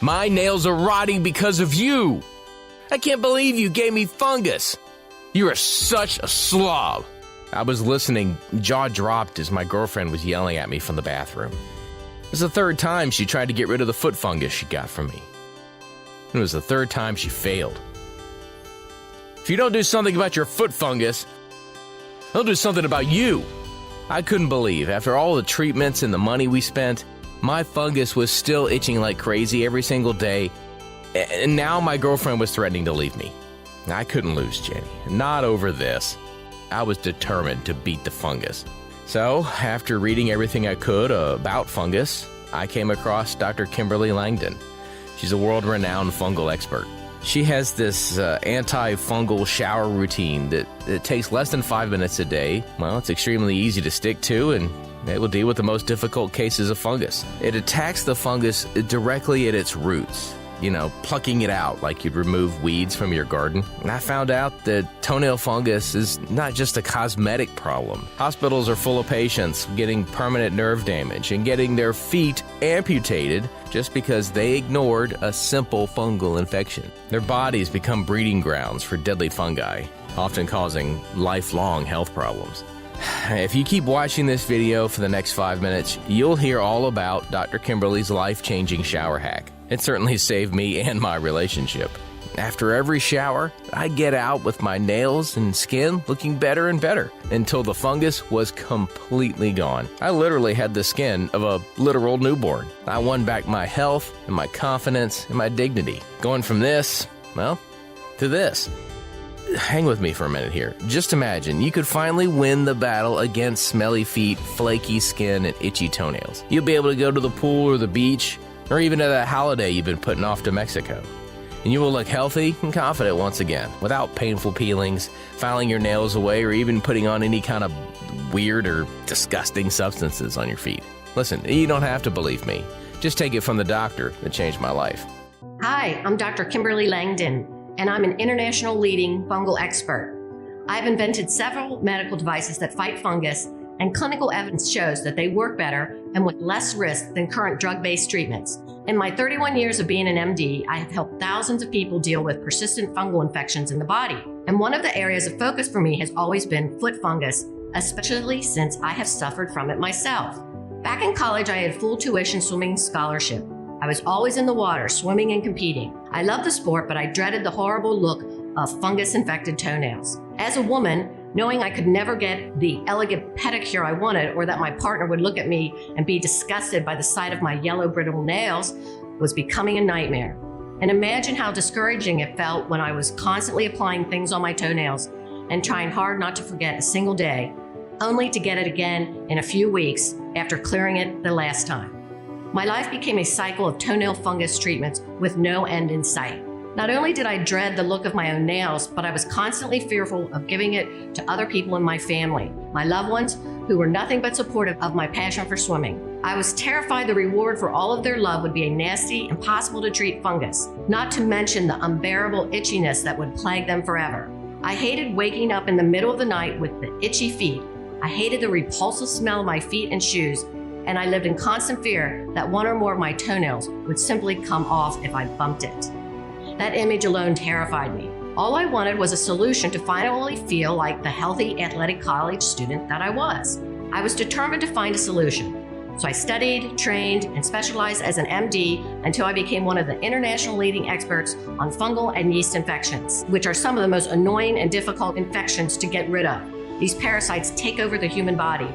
My nails are rotting because of you. I can't believe you gave me fungus. You are such a slob. I was listening, jaw dropped as my girlfriend was yelling at me from the bathroom. It was the third time she tried to get rid of the foot fungus she got from me. It was the third time she failed. If you don't do something about your foot fungus, I'll do something about you. I couldn't believe, after all the treatments and the money we spent, my fungus was still itching like crazy every single day, and now my girlfriend was threatening to leave me. I couldn't lose Jenny, not over this. I was determined to beat the fungus. So, after reading everything I could about fungus, I came across Dr. Kimberly Langdon. She's a world-renowned fungal expert. She has this anti-fungal shower routine that takes less than 5 minutes a day. Well, it's extremely easy to stick to, and it will deal with the most difficult cases of fungus. It attacks the fungus directly at its roots, plucking it out like you'd remove weeds from your garden. And I found out that toenail fungus is not just a cosmetic problem. Hospitals are full of patients getting permanent nerve damage and getting their feet amputated just because they ignored a simple fungal infection. Their bodies become breeding grounds for deadly fungi, often causing lifelong health problems. If you keep watching this video for the next 5 minutes, you'll hear all about Dr. Kimberly's life-changing shower hack. It certainly saved me and my relationship. After every shower, I get out with my nails and skin looking better and better until the fungus was completely gone. I literally had the skin of a literal newborn. I won back my health and my confidence and my dignity. Going from this, to this. Hang with me for a minute here. Just imagine you could finally win the battle against smelly feet, flaky skin, and itchy toenails. You'll be able to go to the pool or the beach, or even to that holiday you've been putting off to Mexico. And you will look healthy and confident once again, without painful peelings, filing your nails away, or even putting on any kind of weird or disgusting substances on your feet. Listen, you don't have to believe me. Just take it from the doctor that changed my life. Hi, I'm Dr. Kimberly Langdon, and I'm an international leading fungal expert. I've invented several medical devices that fight fungus, and clinical evidence shows that they work better and with less risk than current drug-based treatments. In my 31 years of being an MD, I have helped thousands of people deal with persistent fungal infections in the body. And one of the areas of focus for me has always been foot fungus, especially since I have suffered from it myself. Back in college, I had full tuition swimming scholarship. I was always in the water, swimming and competing. I loved the sport, but I dreaded the horrible look of fungus-infected toenails. As a woman, knowing I could never get the elegant pedicure I wanted, or that my partner would look at me and be disgusted by the sight of my yellow brittle nails, was becoming a nightmare. And imagine how discouraging it felt when I was constantly applying things on my toenails and trying hard not to forget a single day, only to get it again in a few weeks after clearing it the last time. My life became a cycle of toenail fungus treatments with no end in sight. Not only did I dread the look of my own nails, but I was constantly fearful of giving it to other people in my family, my loved ones, who were nothing but supportive of my passion for swimming. I was terrified the reward for all of their love would be a nasty, impossible to treat fungus, not to mention the unbearable itchiness that would plague them forever. I hated waking up in the middle of the night with the itchy feet. I hated the repulsive smell of my feet and shoes, and I lived in constant fear that one or more of my toenails would simply come off if I bumped it. That image alone terrified me. All I wanted was a solution to finally feel like the healthy athletic college student that I was. I was determined to find a solution. So I studied, trained, and specialized as an MD until I became one of the international leading experts on fungal and yeast infections, which are some of the most annoying and difficult infections to get rid of. These parasites take over the human body.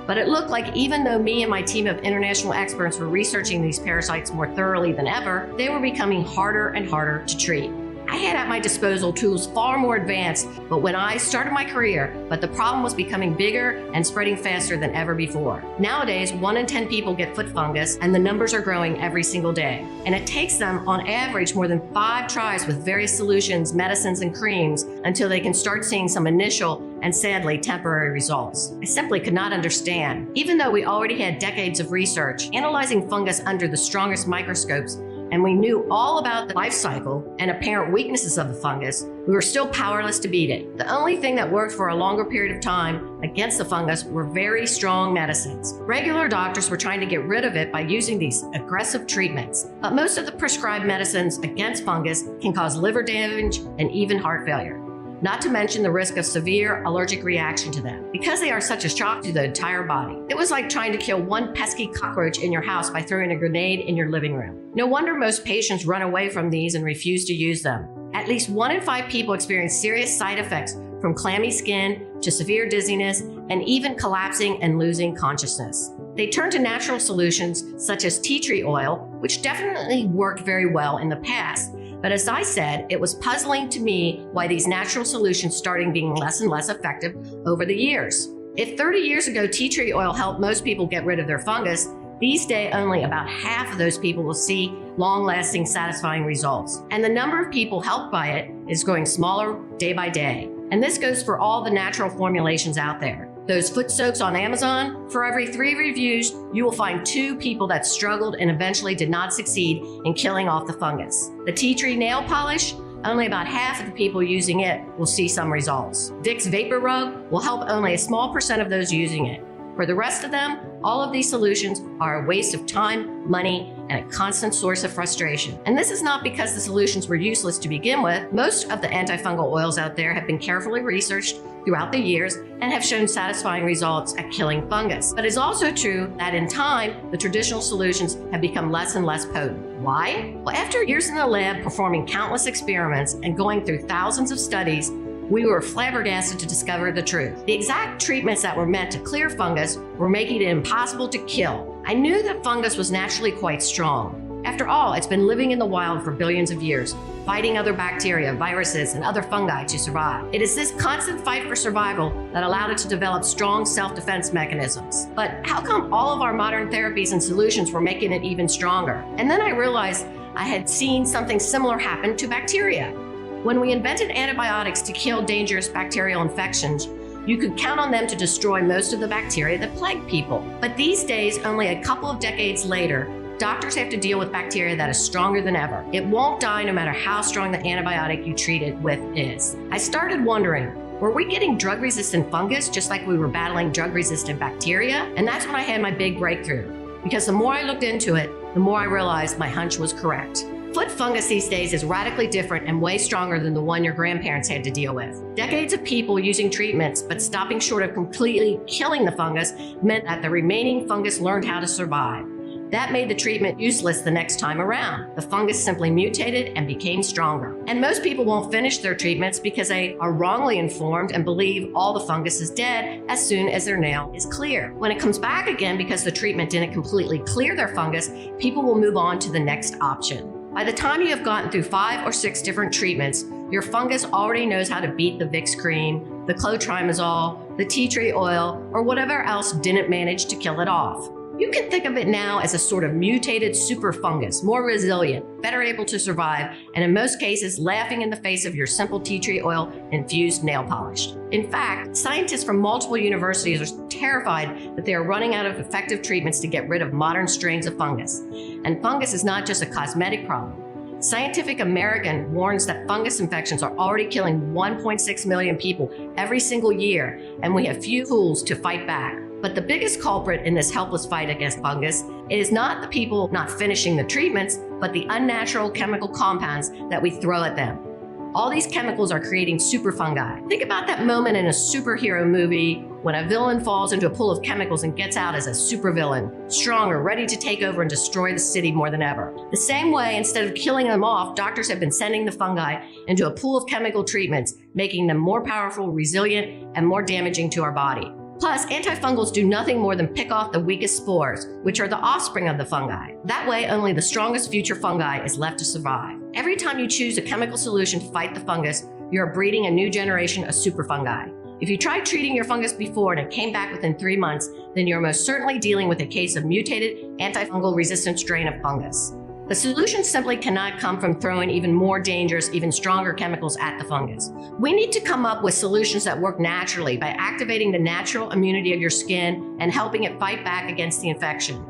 But it looked like even though me and my team of international experts were researching these parasites more thoroughly than ever, they were becoming harder and harder to treat. I had at my disposal tools far more advanced, but when I started my career, the problem was becoming bigger and spreading faster than ever before. Nowadays, 1 in 10 people get foot fungus, and the numbers are growing every single day. And it takes them, on average, more than 5 tries with various solutions, medicines, and creams until they can start seeing some initial and sadly temporary results. I simply could not understand. Even though we already had decades of research, analyzing fungus under the strongest microscopes and we knew all about the life cycle and apparent weaknesses of the fungus, we were still powerless to beat it. The only thing that worked for a longer period of time against the fungus were very strong medicines. Regular doctors were trying to get rid of it by using these aggressive treatments, but most of the prescribed medicines against fungus can cause liver damage and even heart failure, not to mention the risk of severe allergic reaction to them, because they are such a shock to the entire body. It was like trying to kill one pesky cockroach in your house by throwing a grenade in your living room. No wonder most patients run away from these and refuse to use them. At least 1 in 5 people experience serious side effects, from clammy skin to severe dizziness and even collapsing and losing consciousness. They turn to natural solutions such as tea tree oil, which definitely worked very well in the past. But as I said, it was puzzling to me why these natural solutions started being less and less effective over the years. If 30 years ago tea tree oil helped most people get rid of their fungus, these days only about half of those people will see long-lasting, satisfying results. And the number of people helped by it is growing smaller day by day. And this goes for all the natural formulations out there. Those foot soaks on Amazon, for every 3 reviews, you will find 2 people that struggled and eventually did not succeed in killing off the fungus. The tea tree nail polish, only about half of the people using it will see some results. Vicks Vapor Rub will help only a small percent of those using it. For the rest of them, all of these solutions are a waste of time, money, and a constant source of frustration. And this is not because the solutions were useless to begin with. Most of the antifungal oils out there have been carefully researched throughout the years and have shown satisfying results at killing fungus. But it's also true that in time, the traditional solutions have become less and less potent. Why? Well, after years in the lab performing countless experiments and going through thousands of studies, we were flabbergasted to discover the truth. The exact treatments that were meant to clear fungus were making it impossible to kill. I knew that fungus was naturally quite strong. After all, it's been living in the wild for billions of years, fighting other bacteria, viruses, and other fungi to survive. It is this constant fight for survival that allowed it to develop strong self-defense mechanisms. But how come all of our modern therapies and solutions were making it even stronger? And then I realized I had seen something similar happen to bacteria. When we invented antibiotics to kill dangerous bacterial infections, you could count on them to destroy most of the bacteria that plague people. But these days, only a couple of decades later, doctors have to deal with bacteria that is stronger than ever. It won't die no matter how strong the antibiotic you treat it with is. I started wondering, were we getting drug-resistant fungus just like we were battling drug-resistant bacteria? And that's when I had my big breakthrough. Because the more I looked into it, the more I realized my hunch was correct. Foot fungus these days is radically different and way stronger than the one your grandparents had to deal with. Decades of people using treatments but stopping short of completely killing the fungus meant that the remaining fungus learned how to survive. That made the treatment useless the next time around. The fungus simply mutated and became stronger. And most people won't finish their treatments because they are wrongly informed and believe all the fungus is dead as soon as their nail is clear. When it comes back again because the treatment didn't completely clear their fungus, people will move on to the next option. By the time you have gotten through 5 or 6 different treatments, your fungus already knows how to beat the Vicks cream, the clotrimazole, the tea tree oil, or whatever else didn't manage to kill it off. You can think of it now as a sort of mutated super fungus, more resilient, better able to survive, and in most cases, laughing in the face of your simple tea tree oil infused nail polish. In fact, scientists from multiple universities are terrified that they are running out of effective treatments to get rid of modern strains of fungus. And fungus is not just a cosmetic problem. Scientific American warns that fungus infections are already killing 1.6 million people every single year, and we have few tools to fight back. But the biggest culprit in this helpless fight against fungus is not the people not finishing the treatments, but the unnatural chemical compounds that we throw at them. All these chemicals are creating super fungi. Think about that moment in a superhero movie when a villain falls into a pool of chemicals and gets out as a supervillain, stronger, ready to take over and destroy the city more than ever. The same way, instead of killing them off, doctors have been sending the fungi into a pool of chemical treatments, making them more powerful, resilient, and more damaging to our body. Plus, antifungals do nothing more than pick off the weakest spores, which are the offspring of the fungi. That way, only the strongest future fungi is left to survive. Every time you choose a chemical solution to fight the fungus, you're breeding a new generation of super fungi. If you tried treating your fungus before and it came back within 3 months, then you're most certainly dealing with a case of mutated antifungal resistant strain of fungus. The solution simply cannot come from throwing even more dangerous, even stronger chemicals at the fungus. We need to come up with solutions that work naturally by activating the natural immunity of your skin and helping it fight back against the infection.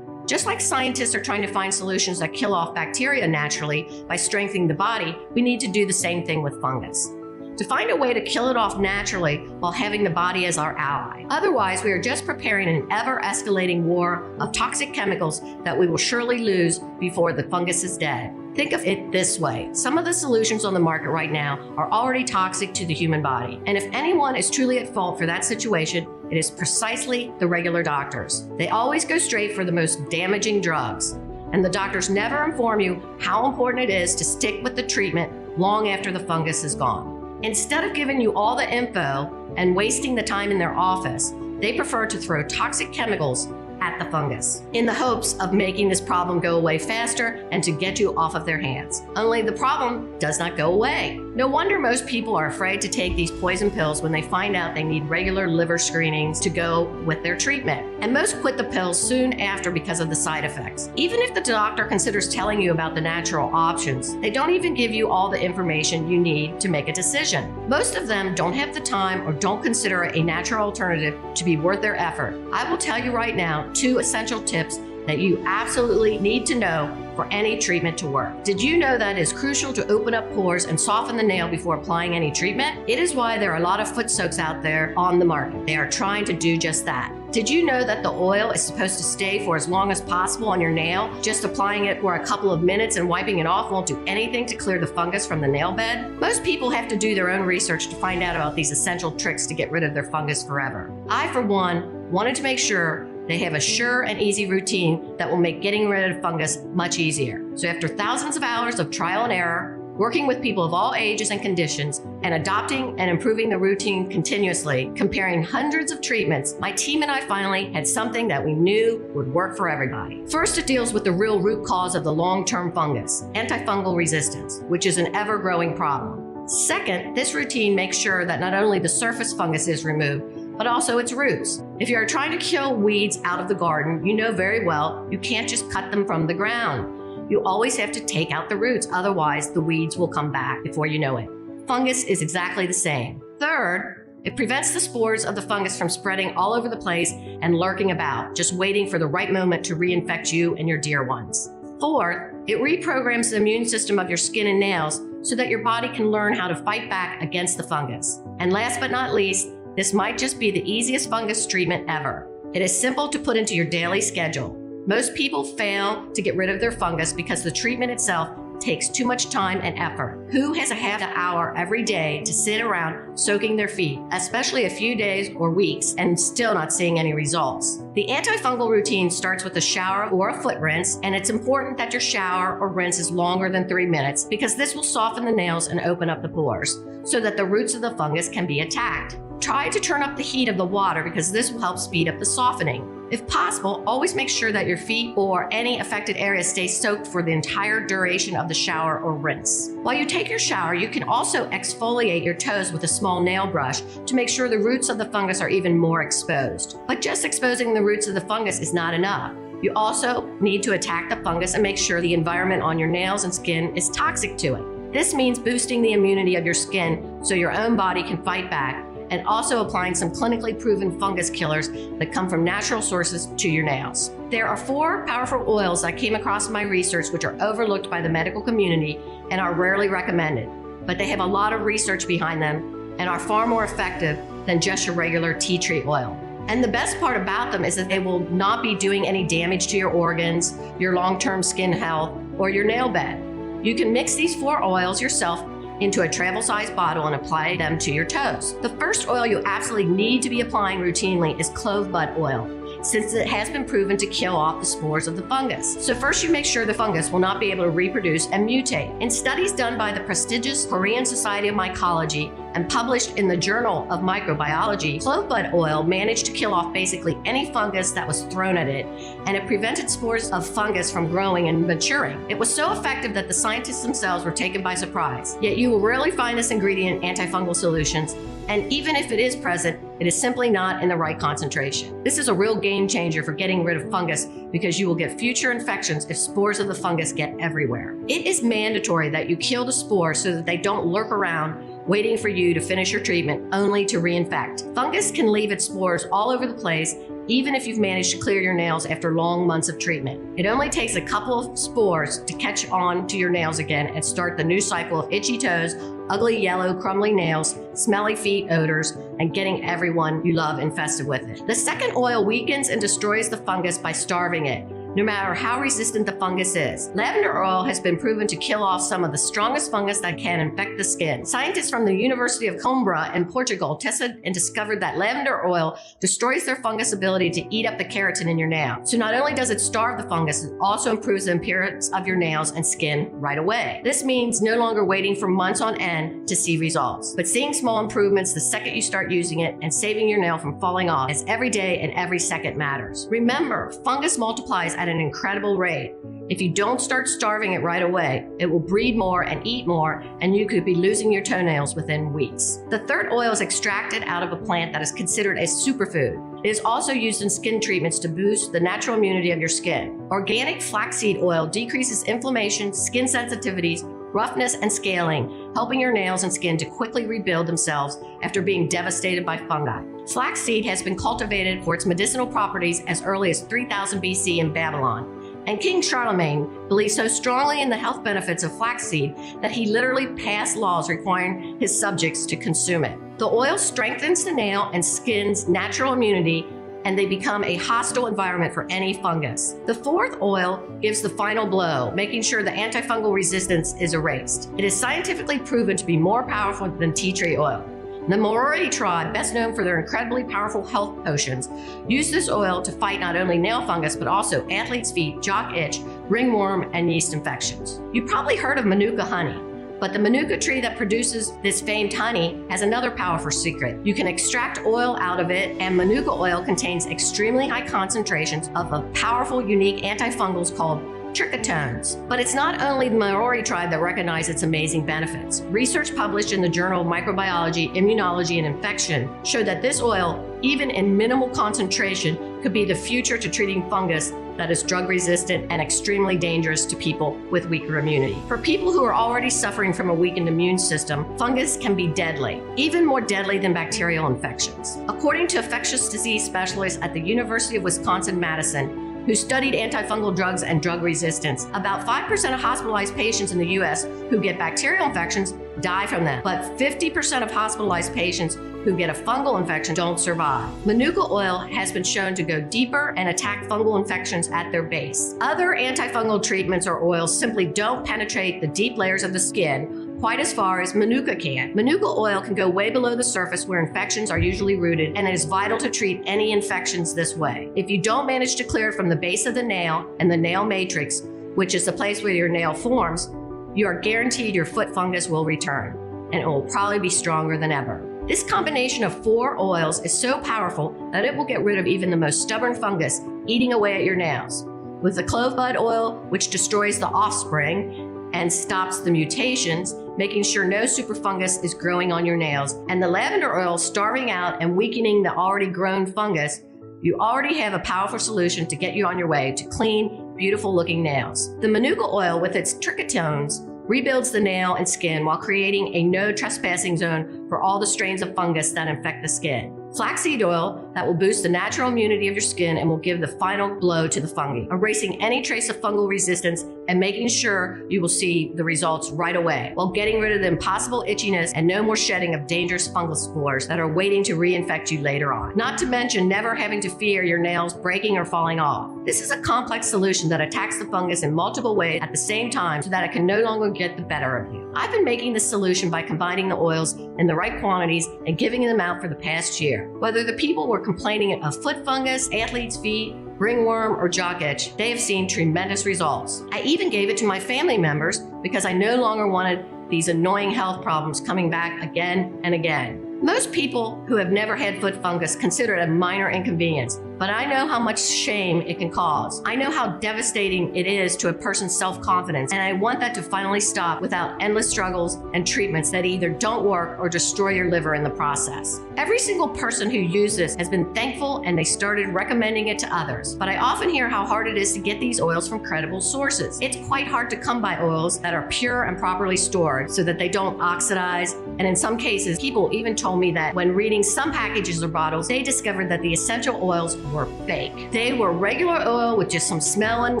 Just like scientists are trying to find solutions that kill off bacteria naturally by strengthening the body, we need to do the same thing with fungus. To find a way to kill it off naturally while having the body as our ally. Otherwise, we are just preparing an ever-escalating war of toxic chemicals that we will surely lose before the fungus is dead. Think of it this way. Some of the solutions on the market right now are already toxic to the human body. And if anyone is truly at fault for that situation, it is precisely the regular doctors. They always go straight for the most damaging drugs. And the doctors never inform you how important it is to stick with the treatment long after the fungus is gone. Instead of giving you all the info and wasting the time in their office, they prefer to throw toxic chemicals at the fungus in the hopes of making this problem go away faster and to get you off of their hands. Only the problem does not go away. No wonder most people are afraid to take these poison pills when they find out they need regular liver screenings to go with their treatment. And most quit the pills soon after because of the side effects. Even if the doctor considers telling you about the natural options, they don't even give you all the information you need to make a decision. Most of them don't have the time or don't consider a natural alternative to be worth their effort. I will tell you right now 2 essential tips that you absolutely need to know for any treatment to work. Did you know that it is crucial to open up pores and soften the nail before applying any treatment? It is why there are a lot of foot soaks out there on the market. They are trying to do just that. Did you know that the oil is supposed to stay for as long as possible on your nail? Just applying it for a couple of minutes and wiping it off won't do anything to clear the fungus from the nail bed? Most people have to do their own research to find out about these essential tricks to get rid of their fungus forever. I, for one, wanted to make sure they have a sure and easy routine that will make getting rid of fungus much easier. So after thousands of hours of trial and error, working with people of all ages and conditions, and adopting and improving the routine continuously, comparing hundreds of treatments, my team and I finally had something that we knew would work for everybody. First, it deals with the real root cause of the long-term fungus, antifungal resistance, which is an ever-growing problem. Second, this routine makes sure that not only the surface fungus is removed, but also its roots. If you are trying to kill weeds out of the garden, you know very well you can't just cut them from the ground. You always have to take out the roots, otherwise the weeds will come back before you know it. Fungus is exactly the same. Third, it prevents the spores of the fungus from spreading all over the place and lurking about, just waiting for the right moment to reinfect you and your dear ones. Fourth, it reprograms the immune system of your skin and nails so that your body can learn how to fight back against the fungus. And last but not least, this might just be the easiest fungus treatment ever. It is simple to put into your daily schedule. Most people fail to get rid of their fungus because the treatment itself takes too much time and effort. Who has a half an hour every day to sit around soaking their feet, especially a few days or weeks, and still not seeing any results? The antifungal routine starts with a shower or a foot rinse, and it's important that your shower or rinse is longer than 3 minutes because this will soften the nails and open up the pores so that the roots of the fungus can be attacked. Try to turn up the heat of the water because this will help speed up the softening. If possible, always make sure that your feet or any affected area stay soaked for the entire duration of the shower or rinse. While you take your shower, you can also exfoliate your toes with a small nail brush to make sure the roots of the fungus are even more exposed. But just exposing the roots of the fungus is not enough. You also need to attack the fungus and make sure the environment on your nails and skin is toxic to it. This means boosting the immunity of your skin so your own body can fight back, and also applying some clinically proven fungus killers that come from natural sources to your nails. There are 4 powerful oils I came across in my research which are overlooked by the medical community and are rarely recommended, but they have a lot of research behind them and are far more effective than just your regular tea tree oil. And the best part about them is that they will not be doing any damage to your organs, your long-term skin health, or your nail bed. You can mix these 4 oils yourself into a travel-sized bottle and apply them to your toes. The first oil you absolutely need to be applying routinely is clove bud oil, since it has been proven to kill off the spores of the fungus. So first you make sure the fungus will not be able to reproduce and mutate. In studies done by the prestigious Korean Society of Mycology and published in the Journal of Microbiology, clove bud oil managed to kill off basically any fungus that was thrown at it, and it prevented spores of fungus from growing and maturing. It was so effective that the scientists themselves were taken by surprise. Yet you will rarely find this ingredient in antifungal solutions, and even if it is present, it is simply not in the right concentration. This is a real game changer for getting rid of fungus because you will get future infections if spores of the fungus get everywhere. It is mandatory that you kill the spores so that they don't lurk around waiting for you to finish your treatment only to reinfect. Fungus can leave its spores all over the place even if you've managed to clear your nails after long months of treatment. It only takes a couple of spores to catch on to your nails again and start the new cycle of itchy toes, ugly yellow crumbly nails, smelly feet odors, and getting everyone you love infested with it. The second oil weakens and destroys the fungus by starving it, no matter how resistant the fungus is. Lavender oil has been proven to kill off some of the strongest fungus that can infect the skin. Scientists from the University of Coimbra in Portugal tested and discovered that lavender oil destroys their fungus ability to eat up the keratin in your nail. So not only does it starve the fungus, it also improves the appearance of your nails and skin right away. This means no longer waiting for months on end to see results, but seeing small improvements the second you start using it and saving your nail from falling off, as every day and every second matters. Remember, fungus multiplies at an incredible rate. If you don't start starving it right away, it will breed more and eat more, and you could be losing your toenails within weeks. The third oil is extracted out of a plant that is considered a superfood. It is also used in skin treatments to boost the natural immunity of your skin. Organic flaxseed oil decreases inflammation, skin sensitivities, roughness, and scaling, helping your nails and skin to quickly rebuild themselves after being devastated by fungi. Flaxseed has been cultivated for its medicinal properties as early as 3000 BC in Babylon. And King Charlemagne believed so strongly in the health benefits of flaxseed that he literally passed laws requiring his subjects to consume it. The oil strengthens the nail and skin's natural immunity, and they become a hostile environment for any fungus. The fourth oil gives the final blow, making sure the antifungal resistance is erased. It is scientifically proven to be more powerful than tea tree oil. The Maori tribe, best known for their incredibly powerful health potions, use this oil to fight not only nail fungus, but also athlete's feet, jock itch, ringworm, and yeast infections. You probably heard of Manuka honey, but the Manuka tree that produces this famed honey has another powerful secret. You can extract oil out of it, and Manuka oil contains extremely high concentrations of a powerful, unique antifungals called trichotones. But it's not only the Maori tribe that recognized its amazing benefits. Research published in the Journal of Microbiology, Immunology, and Infection showed that this oil, even in minimal concentration, could be the future to treating fungus that is drug resistant and extremely dangerous to people with weaker immunity. For people who are already suffering from a weakened immune system, fungus can be deadly, even more deadly than bacterial infections. According to infectious disease specialists at the University of Wisconsin-Madison, who studied antifungal drugs and drug resistance, about 5% of hospitalized patients in the US who get bacterial infections die from them, but 50% of hospitalized patients who get a fungal infection don't survive. Manuka oil has been shown to go deeper and attack fungal infections at their base. Other antifungal treatments or oils simply don't penetrate the deep layers of the skin quite as far as Manuka can. Manuka oil can go way below the surface where infections are usually rooted, and it is vital to treat any infections this way. If you don't manage to clear it from the base of the nail and the nail matrix, which is the place where your nail forms, you are guaranteed your foot fungus will return, and it will probably be stronger than ever. This combination of 4 oils is so powerful that it will get rid of even the most stubborn fungus eating away at your nails. With the clove bud oil, which destroys the offspring and stops the mutations, making sure no superfungus is growing on your nails, and the lavender oil starving out and weakening the already grown fungus, you already have a powerful solution to get you on your way to clean, beautiful looking nails. The Manuka oil with its trichotones rebuilds the nail and skin while creating a no trespassing zone for all the strains of fungus that infect the skin. Flaxseed oil that will boost the natural immunity of your skin and will give the final blow to the fungi, erasing any trace of fungal resistance and making sure you will see the results right away, while getting rid of the impossible itchiness and no more shedding of dangerous fungal spores that are waiting to reinfect you later on. Not to mention never having to fear your nails breaking or falling off. This is a complex solution that attacks the fungus in multiple ways at the same time so that it can no longer get the better of you. I've been making this solution by combining the oils in the right quantities and giving them out for the past year. Whether the people were complaining of foot fungus, athlete's feet, ringworm, or jock itch, they have seen tremendous results. I even gave it to my family members because I no longer wanted these annoying health problems coming back again and again. Most people who have never had foot fungus consider it a minor inconvenience, but I know how much shame it can cause. I know how devastating it is to a person's self-confidence, and I want that to finally stop without endless struggles and treatments that either don't work or destroy your liver in the process. Every single person who used this has been thankful, and they started recommending it to others. But I often hear how hard it is to get these oils from credible sources. It's quite hard to come by oils that are pure and properly stored so that they don't oxidize, and in some cases, people even told me that when reading some packages or bottles, they discovered that the essential oils were fake. They were regular oil with just some smell and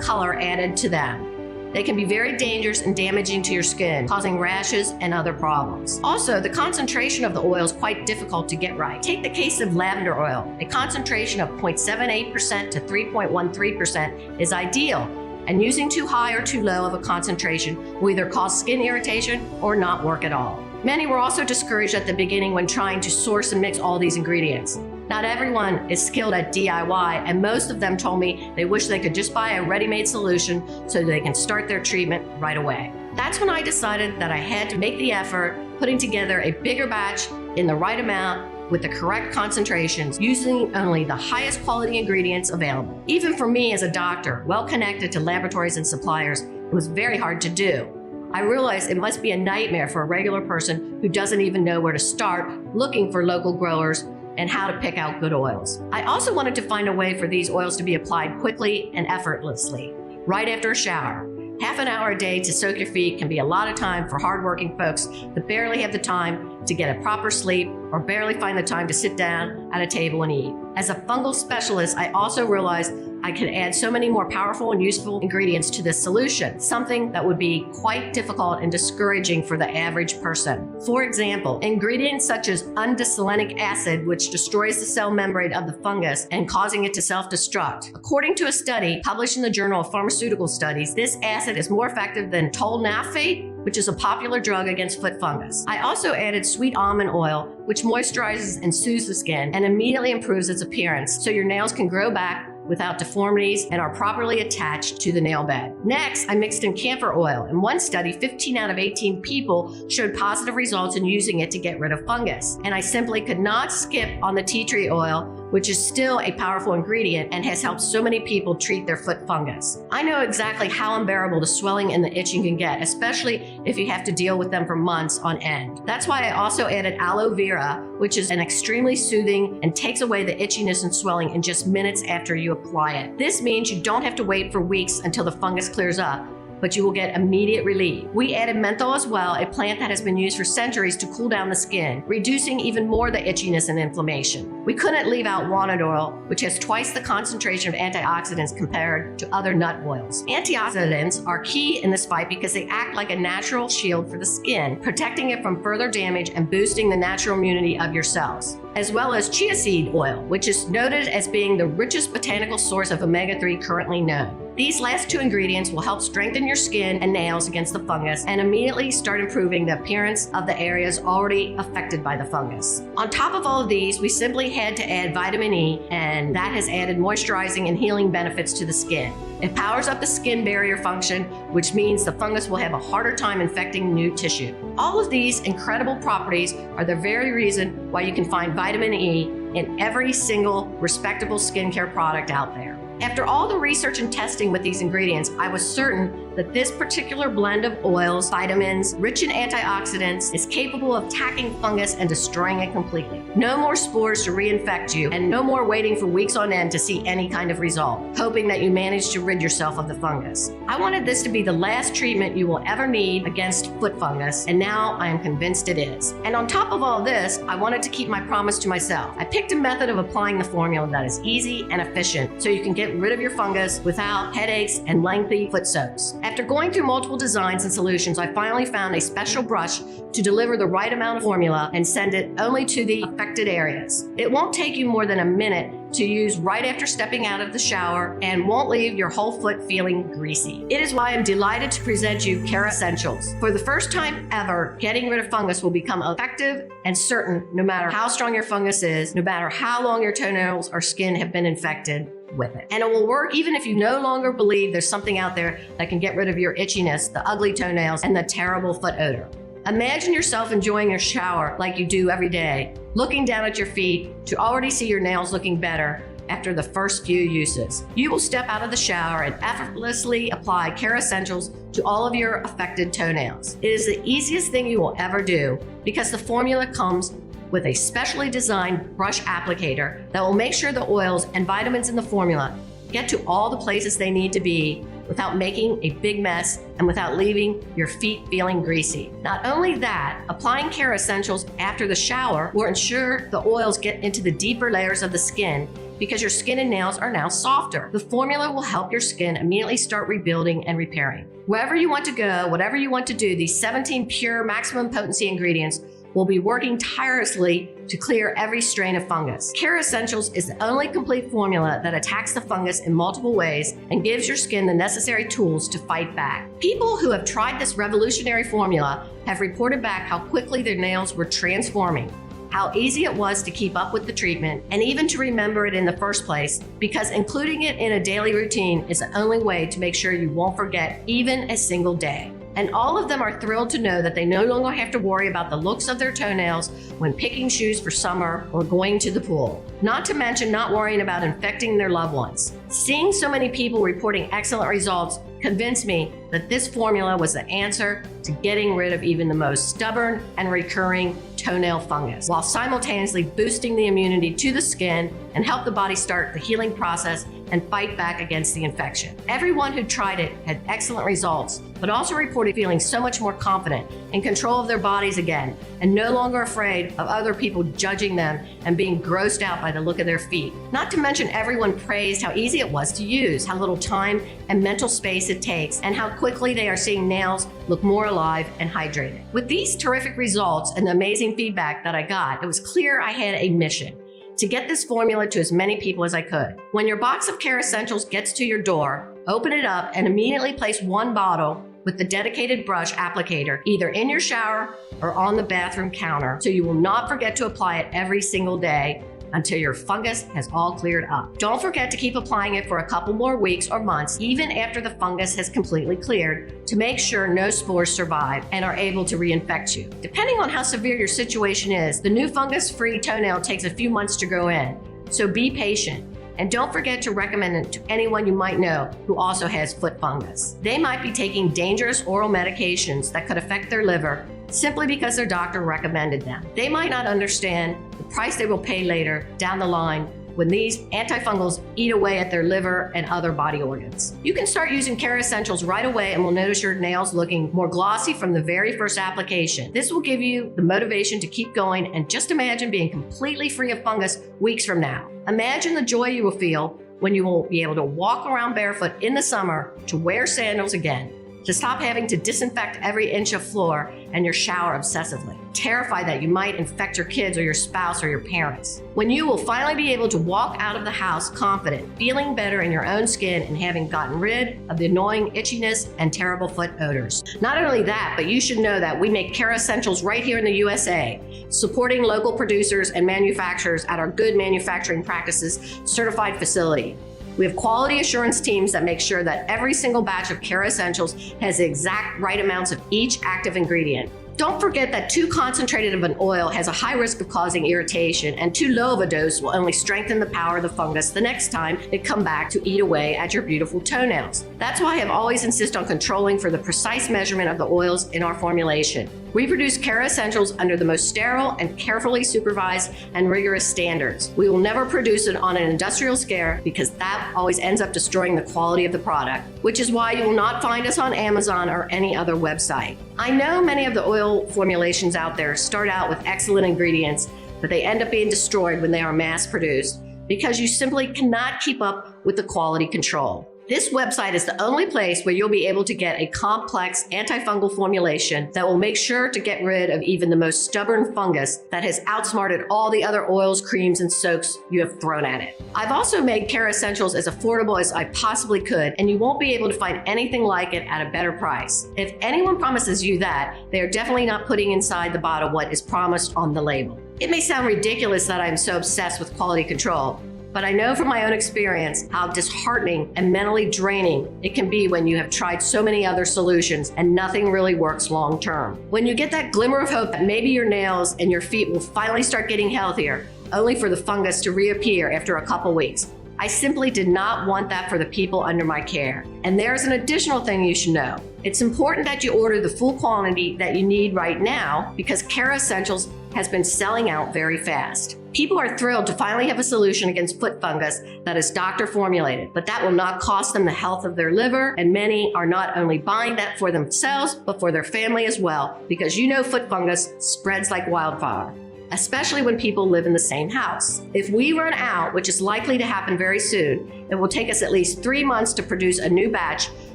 color added to them. They can be very dangerous and damaging to your skin, causing rashes and other problems. Also, the concentration of the oil is quite difficult to get right. Take the case of lavender oil. A concentration of 0.78% to 3.13% is ideal, and using too high or too low of a concentration will either cause skin irritation or not work at all. Many were also discouraged at the beginning when trying to source and mix all these ingredients. Not everyone is skilled at DIY, and most of them told me they wish they could just buy a ready-made solution so they can start their treatment right away. That's when I decided that I had to make the effort, putting together a bigger batch in the right amount with the correct concentrations, using only the highest quality ingredients available. Even for me as a doctor, well connected to laboratories and suppliers, it was very hard to do. I realized it must be a nightmare for a regular person who doesn't even know where to start looking for local growers and how to pick out good oils. I also wanted to find a way for these oils to be applied quickly and effortlessly, right after a shower. Half an hour a day to soak your feet can be a lot of time for hardworking folks that barely have the time to get a proper sleep or barely find the time to sit down at a table and eat. As a fungal specialist, I also realized I could add so many more powerful and useful ingredients to this solution, something that would be quite difficult and discouraging for the average person. For example, ingredients such as undecylenic acid, which destroys the cell membrane of the fungus and causing it to self-destruct. According to a study published in the Journal of Pharmaceutical Studies, this acid is more effective than toenail, which is a popular drug against foot fungus. I also added sweet almond oil, which moisturizes and soothes the skin and immediately improves its appearance so your nails can grow back without deformities and are properly attached to the nail bed. Next, I mixed in camphor oil. In one study, 15 out of 18 people showed positive results in using it to get rid of fungus. And I simply could not skip on the tea tree oil, which is still a powerful ingredient and has helped so many people treat their foot fungus. I know exactly how unbearable the swelling and the itching can get, especially if you have to deal with them for months on end. That's why I also added aloe vera, which is an extremely soothing and takes away the itchiness and swelling in just minutes after you apply it. This means you don't have to wait for weeks until the fungus clears up, but you will get immediate relief. We added menthol as well, a plant that has been used for centuries to cool down the skin, reducing even more the itchiness and inflammation. We couldn't leave out walnut oil, which has twice the concentration of antioxidants compared to other nut oils. Antioxidants are key in this fight because they act like a natural shield for the skin, protecting it from further damage and boosting the natural immunity of your cells. As well as chia seed oil, which is noted as being the richest botanical source of omega-3 currently known. These last two ingredients will help strengthen your skin and nails against the fungus and immediately start improving the appearance of the areas already affected by the fungus. On top of all of these, we simply had to add vitamin E, and that has added moisturizing and healing benefits to the skin. It powers up the skin barrier function, which means the fungus will have a harder time infecting new tissue. All of these incredible properties are the very reason why you can find vitamin E in every single respectable skincare product out there. After all the research and testing with these ingredients, I was certain that this particular blend of oils, vitamins, rich in antioxidants, is capable of attacking fungus and destroying it completely. No more spores to reinfect you, and no more waiting for weeks on end to see any kind of result, hoping that you manage to rid yourself of the fungus. I wanted this to be the last treatment you will ever need against foot fungus, and now I am convinced it is. And on top of all this, I wanted to keep my promise to myself. I picked a method of applying the formula that is easy and efficient, so you can get rid of your fungus without headaches and lengthy foot soaks. After going through multiple designs and solutions, I finally found a special brush to deliver the right amount of formula and send it only to the affected areas. It won't take you more than a minute to use right after stepping out of the shower and won't leave your whole foot feeling greasy. It is why I'm delighted to present you Kerassentials. For the first time ever, getting rid of fungus will become effective and certain no matter how strong your fungus is, no matter how long your toenails or skin have been infected with it. And it will work even if you no longer believe there's something out there that can get rid of your itchiness, the ugly toenails, and the terrible foot odor. Imagine yourself enjoying your shower like you do every day, looking down at your feet to already see your nails looking better after the first few uses. You will step out of the shower and effortlessly apply Kerassentials to all of your affected toenails. It is the easiest thing you will ever do because the formula comes with a specially designed brush applicator that will make sure the oils and vitamins in the formula get to all the places they need to be without making a big mess and without leaving your feet feeling greasy. Not only that, applying Kerassentials after the shower will ensure the oils get into the deeper layers of the skin because your skin and nails are now softer. The formula will help your skin immediately start rebuilding and repairing. Wherever you want to go, whatever you want to do, these 17 pure maximum potency ingredients will be working tirelessly to clear every strain of fungus. Kerasentials is the only complete formula that attacks the fungus in multiple ways and gives your skin the necessary tools to fight back. People who have tried this revolutionary formula have reported back how quickly their nails were transforming, how easy it was to keep up with the treatment, and even to remember it in the first place, because including it in a daily routine is the only way to make sure you won't forget even a single day. And all of them are thrilled to know that they no longer have to worry about the looks of their toenails when picking shoes for summer or going to the pool. Not to mention not worrying about infecting their loved ones. Seeing so many people reporting excellent results convinced me that this formula was the answer to getting rid of even the most stubborn and recurring toenail fungus, while simultaneously boosting the immunity to the skin and help the body start the healing process and fight back against the infection. Everyone who tried it had excellent results, but also reported feeling so much more confident, in control of their bodies again, and no longer afraid of other people judging them and being grossed out by the look of their feet. Not to mention everyone praised how easy it was to use, how little time and mental space it takes, and how quickly they are seeing nails look more alive and hydrated. With these terrific results and the amazing feedback that I got, it was clear I had a mission: to get this formula to as many people as I could. When your box of Kerasentials gets to your door, open it up and immediately place one bottle with the dedicated brush applicator either in your shower or on the bathroom counter, so you will not forget to apply it every single day until your fungus has all cleared up. Don't forget to keep applying it for a couple more weeks or months, even after the fungus has completely cleared, to make sure no spores survive and are able to reinfect you. Depending on how severe your situation is, the new fungus-free toenail takes a few months to grow in, so be patient. And don't forget to recommend it to anyone you might know who also has foot fungus. They might be taking dangerous oral medications that could affect their liver simply because their doctor recommended them. They might not understand the price they will pay later down the line when these antifungals eat away at their liver and other body organs. You can start using Kerasentials right away and will notice your nails looking more glossy from the very first application. This will give you the motivation to keep going, and just imagine being completely free of fungus weeks from now. Imagine the joy you will feel when you will be able to walk around barefoot in the summer, to wear sandals again, to stop having to disinfect every inch of floor and your shower obsessively, terrified that you might infect your kids or your spouse or your parents. When you will finally be able to walk out of the house confident, feeling better in your own skin and having gotten rid of the annoying itchiness and terrible foot odors. Not only that, but you should know that we make Kerassentials right here in the USA, supporting local producers and manufacturers at our Good Manufacturing Practices certified facility. We have quality assurance teams that make sure that every single batch of Kerasentials has the exact right amounts of each active ingredient. Don't forget that too concentrated of an oil has a high risk of causing irritation, and too low of a dose will only strengthen the power of the fungus the next time it come back to eat away at your beautiful toenails. That's why I have always insisted on controlling for the precise measurement of the oils in our formulation. We produce Kerasentials under the most sterile and carefully supervised and rigorous standards. We will never produce it on an industrial scale, because that always ends up destroying the quality of the product, which is why you will not find us on Amazon or any other website. I know many of the oil formulations out there start out with excellent ingredients, but they end up being destroyed when they are mass produced, because you simply cannot keep up with the quality control. This website is the only place where you'll be able to get a complex antifungal formulation that will make sure to get rid of even the most stubborn fungus that has outsmarted all the other oils, creams, and soaks you have thrown at it. I've also made Kerasentials as affordable as I possibly could, and you won't be able to find anything like it at a better price. If anyone promises you that, they are definitely not putting inside the bottle what is promised on the label. It may sound ridiculous that I'm so obsessed with quality control, but I know from my own experience how disheartening and mentally draining it can be when you have tried so many other solutions and nothing really works long term. When you get that glimmer of hope that maybe your nails and your feet will finally start getting healthier, only for the fungus to reappear after a couple weeks. I simply did not want that for the people under my care. And there's an additional thing you should know. It's important that you order the full quantity that you need right now, because Kerasentials has been selling out very fast. People are thrilled to finally have a solution against foot fungus that is doctor formulated, but that will not cost them the health of their liver, and many are not only buying that for themselves, but for their family as well, because you know foot fungus spreads like wildfire. especially when people live in the same house. If we run out, which is likely to happen very soon, it will take us at least 3 months to produce a new batch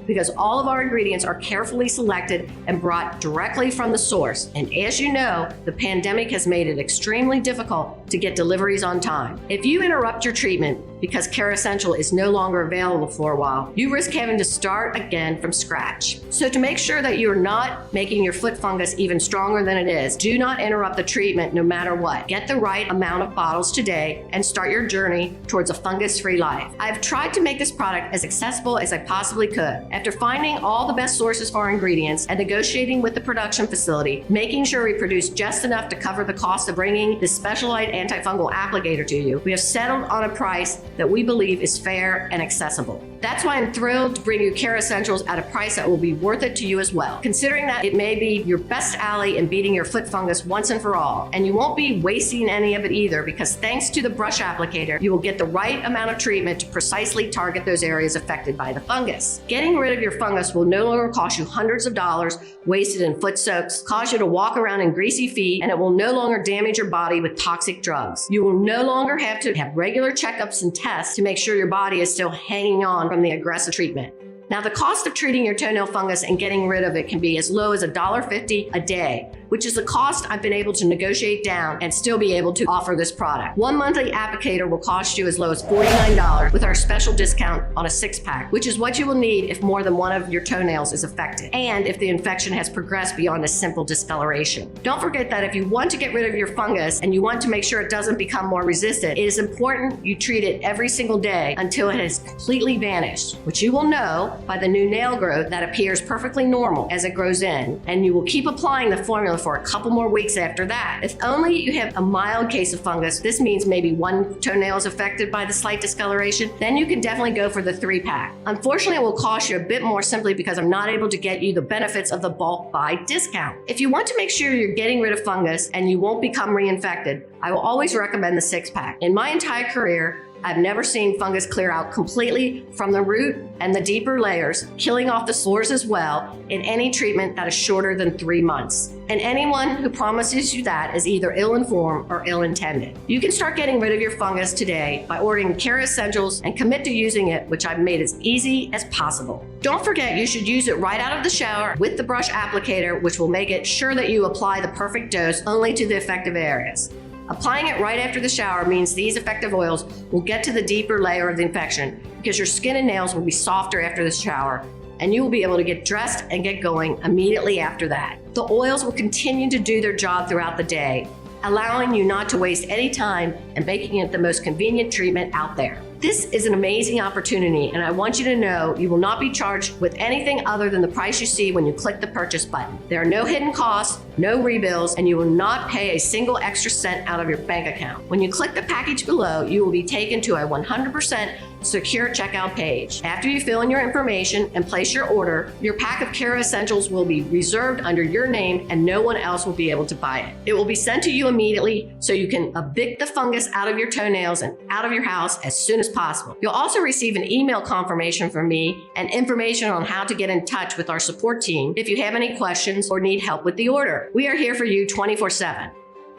because all of our ingredients are carefully selected and brought directly from the source. And as you know, the pandemic has made it extremely difficult to get deliveries on time. If you interrupt your treatment because Kerasential is no longer available for a while, you risk having to start again from scratch. So to make sure that you're not making your foot fungus even stronger than it is, do not interrupt the treatment no matter what. Get the right amount of bottles today and start your journey towards a fungus-free life. I've tried to make this product as accessible as I possibly could. After finding all the best sources for our ingredients and negotiating with the production facility, making sure we produce just enough to cover the cost of bringing this specialized antifungal applicator to you, we have settled on a price that we believe is fair and accessible. That's why I'm thrilled to bring you Kerasentials at a price that will be worth it to you as well, considering that it may be your best ally in beating your foot fungus once and for all. And you won't be wasting any of it either, because thanks to the brush applicator, you will get the right amount of treatment to precisely target those areas affected by the fungus. Getting rid of your fungus will no longer cost you hundreds of dollars wasted in foot soaks, cause you to walk around in greasy feet, and it will no longer damage your body with toxic drugs. You will no longer have to have regular checkups and tests to make sure your body is still hanging on from the aggressive treatment. Now, the cost of treating your toenail fungus and getting rid of it can be as low as $1.50 a day, which is the cost I've been able to negotiate down and still be able to offer this product. One monthly applicator will cost you as low as $49 with our special discount on a 6-pack, which is what you will need if more than one of your toenails is affected and if the infection has progressed beyond a simple discoloration. Don't forget that if you want to get rid of your fungus and you want to make sure it doesn't become more resistant, it is important you treat it every single day until it has completely vanished, which you will know by the new nail growth that appears perfectly normal as it grows in, and you will keep applying the formula for a couple more weeks after that. If only you have a mild case of fungus, this means maybe one toenail is affected by the slight discoloration, then you can definitely go for the 3-pack. Unfortunately, it will cost you a bit more simply because I'm not able to get you the benefits of the bulk buy discount. If you want to make sure you're getting rid of fungus and you won't become reinfected, I will always recommend the 6-pack. In my entire career, I've never seen fungus clear out completely from the root and the deeper layers, killing off the spores as well in any treatment that is shorter than 3 months. And anyone who promises you that is either ill-informed or ill-intended. You can start getting rid of your fungus today by ordering Kerasentials and commit to using it, which I've made as easy as possible. Don't forget, you should use it right out of the shower with the brush applicator, which will make it sure that you apply the perfect dose only to the effective areas. Applying it right after the shower means these effective oils will get to the deeper layer of the infection because your skin and nails will be softer after the shower, and you will be able to get dressed and get going immediately after that. The oils will continue to do their job throughout the day, allowing you not to waste any time and making it the most convenient treatment out there. This is an amazing opportunity, and I want you to know you will not be charged with anything other than the price you see when you click the purchase button. There are no hidden costs, no rebills, and you will not pay a single extra cent out of your bank account. When you click the package below, you will be taken to a 100% secure checkout page. After you fill in your information and place your order, your pack of Kerasentials will be reserved under your name and no one else will be able to buy it. It will be sent to you immediately so you can evict the fungus out of your toenails and out of your house as soon as possible. You'll also receive an email confirmation from me and information on how to get in touch with our support team if you have any questions or need help with the order. We are here for you 24/7.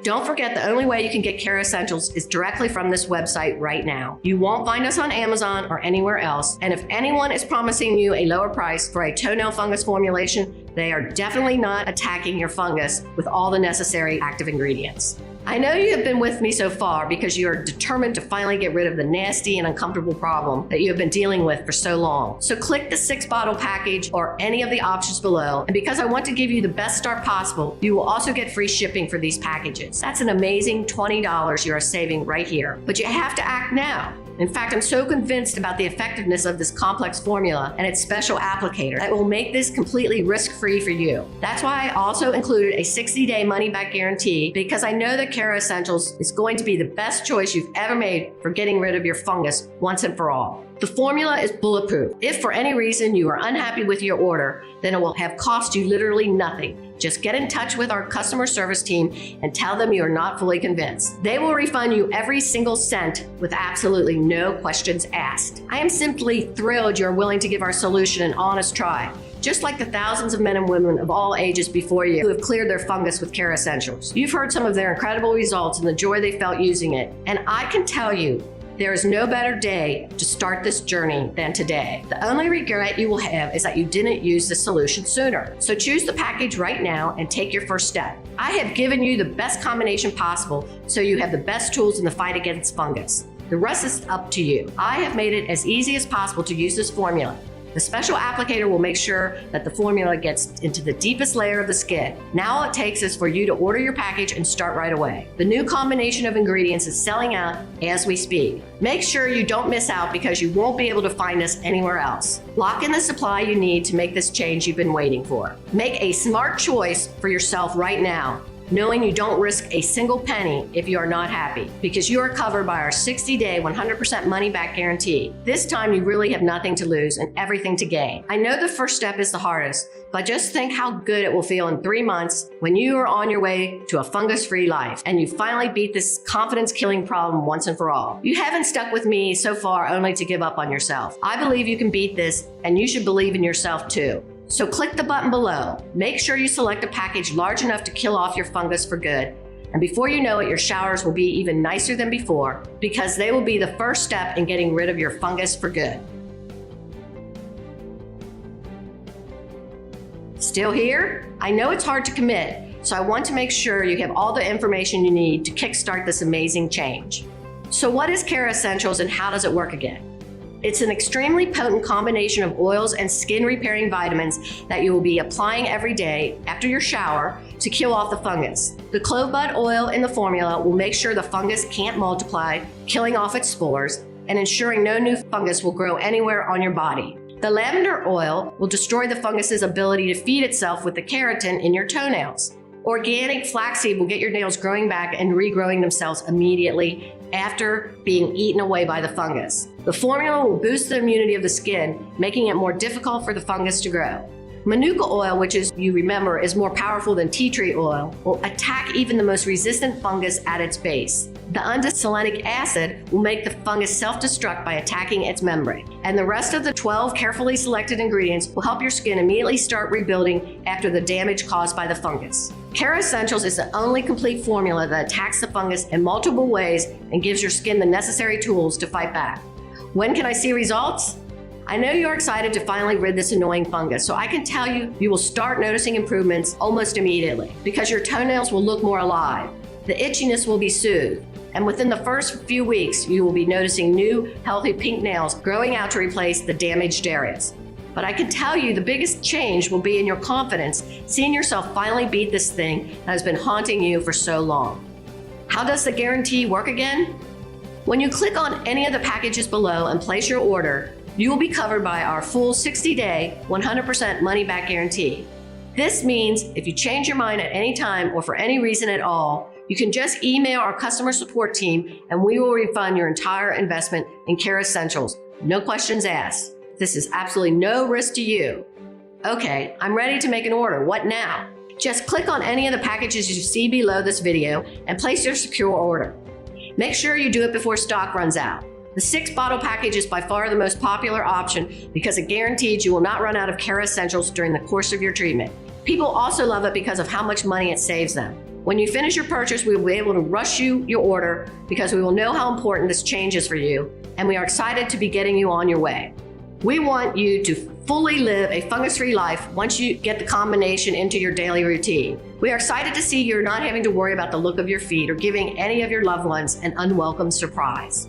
Don't forget, the only way you can get Kerasentials is directly from this website right now. You won't find us on Amazon or anywhere else, and if anyone is promising you a lower price for a toenail fungus formulation, they are definitely not attacking your fungus with all the necessary active ingredients. I know you have been with me so far because you are determined to finally get rid of the nasty and uncomfortable problem that you have been dealing with for so long. So click the 6-bottle package or any of the options below. And because I want to give you the best start possible, you will also get free shipping for these packages. That's an amazing $20 you are saving right here. But you have to act now. In fact, I'm so convinced about the effectiveness of this complex formula and its special applicator that will make this completely risk-free for you. That's why I also included a 60-day money-back guarantee, because I know that Kerasentials is going to be the best choice you've ever made for getting rid of your fungus once and for all. The formula is bulletproof. If for any reason you are unhappy with your order, then it will have cost you literally nothing. Just get in touch with our customer service team and tell them you are not fully convinced. They will refund you every single cent with absolutely no questions asked. I am simply thrilled you're willing to give our solution an honest try. just like the thousands of men and women of all ages before you who have cleared their fungus with Kerassentials. You've heard some of their incredible results and the joy they felt using it. And I can tell you, there is no better day to start this journey than today. The only regret you will have is that you didn't use the solution sooner. So choose the package right now and take your first step. I have given you the best combination possible so you have the best tools in the fight against fungus. The rest is up to you. I have made it as easy as possible to use this formula. The special applicator will make sure that the formula gets into the deepest layer of the skin. Now all it takes is for you to order your package and start right away. The new combination of ingredients is selling out as we speak. Make sure you don't miss out because you won't be able to find us anywhere else. Lock in the supply you need to make this change you've been waiting for. Make a smart choice for yourself right now, knowing you don't risk a single penny if you are not happy, because you are covered by our 60-day, 100% money-back guarantee. This time you really have nothing to lose and everything to gain. I know the first step is the hardest, but just think how good it will feel in 3 months when you are on your way to a fungus-free life and you finally beat this confidence-killing problem once and for all. You haven't stuck with me so far only to give up on yourself. I believe you can beat this, and you should believe in yourself too. So click the button below. Make sure you select a package large enough to kill off your fungus for good. And before you know it, your showers will be even nicer than before because they will be the first step in getting rid of your fungus for good. Still here? I know it's hard to commit, so I want to make sure you have all the information you need to kickstart this amazing change. So what is Kerassentials and how does it work again? It's an extremely potent combination of oils and skin repairing vitamins that you will be applying every day after your shower to kill off the fungus. The clove bud oil in the formula will make sure the fungus can't multiply, killing off its spores and ensuring no new fungus will grow anywhere on your body. The lavender oil will destroy the fungus's ability to feed itself with the keratin in your toenails. Organic flaxseed will get your nails growing back and regrowing themselves immediately after being eaten away by the fungus. The formula will boost the immunity of the skin, making it more difficult for the fungus to grow. Manuka oil, which as you remember is more powerful than tea tree oil, will attack even the most resistant fungus at its base. The undecylenic acid will make the fungus self-destruct by attacking its membrane. And the rest of the 12 carefully selected ingredients will help your skin immediately start rebuilding after the damage caused by the fungus. Kerasentials is the only complete formula that attacks the fungus in multiple ways and gives your skin the necessary tools to fight back. When can I see results? I know you're excited to finally rid this annoying fungus, so I can tell you, you will start noticing improvements almost immediately because your toenails will look more alive. The itchiness will be soothed, and within the first few weeks, you will be noticing new, healthy pink nails growing out to replace the damaged areas. But I can tell you the biggest change will be in your confidence, seeing yourself finally beat this thing that has been haunting you for so long. How does the guarantee work again? When you click on any of the packages below and place your order, you will be covered by our full 60-day, 100% money-back guarantee. This means if you change your mind at any time or for any reason at all, you can just email our customer support team and we will refund your entire investment in Kerassentials. No questions asked. This is absolutely no risk to you. Okay, I'm ready to make an order. What now? Just click on any of the packages you see below this video and place your secure order. Make sure you do it before stock runs out. The 6-bottle package is by far the most popular option because it guarantees you will not run out of Kerassentials during the course of your treatment. People also love it because of how much money it saves them. When you finish your purchase, we will be able to rush you your order because we will know how important this change is for you, and we are excited to be getting you on your way. We want you to fully live a fungus-free life once you get the combination into your daily routine. We are excited to see you're not having to worry about the look of your feet or giving any of your loved ones an unwelcome surprise.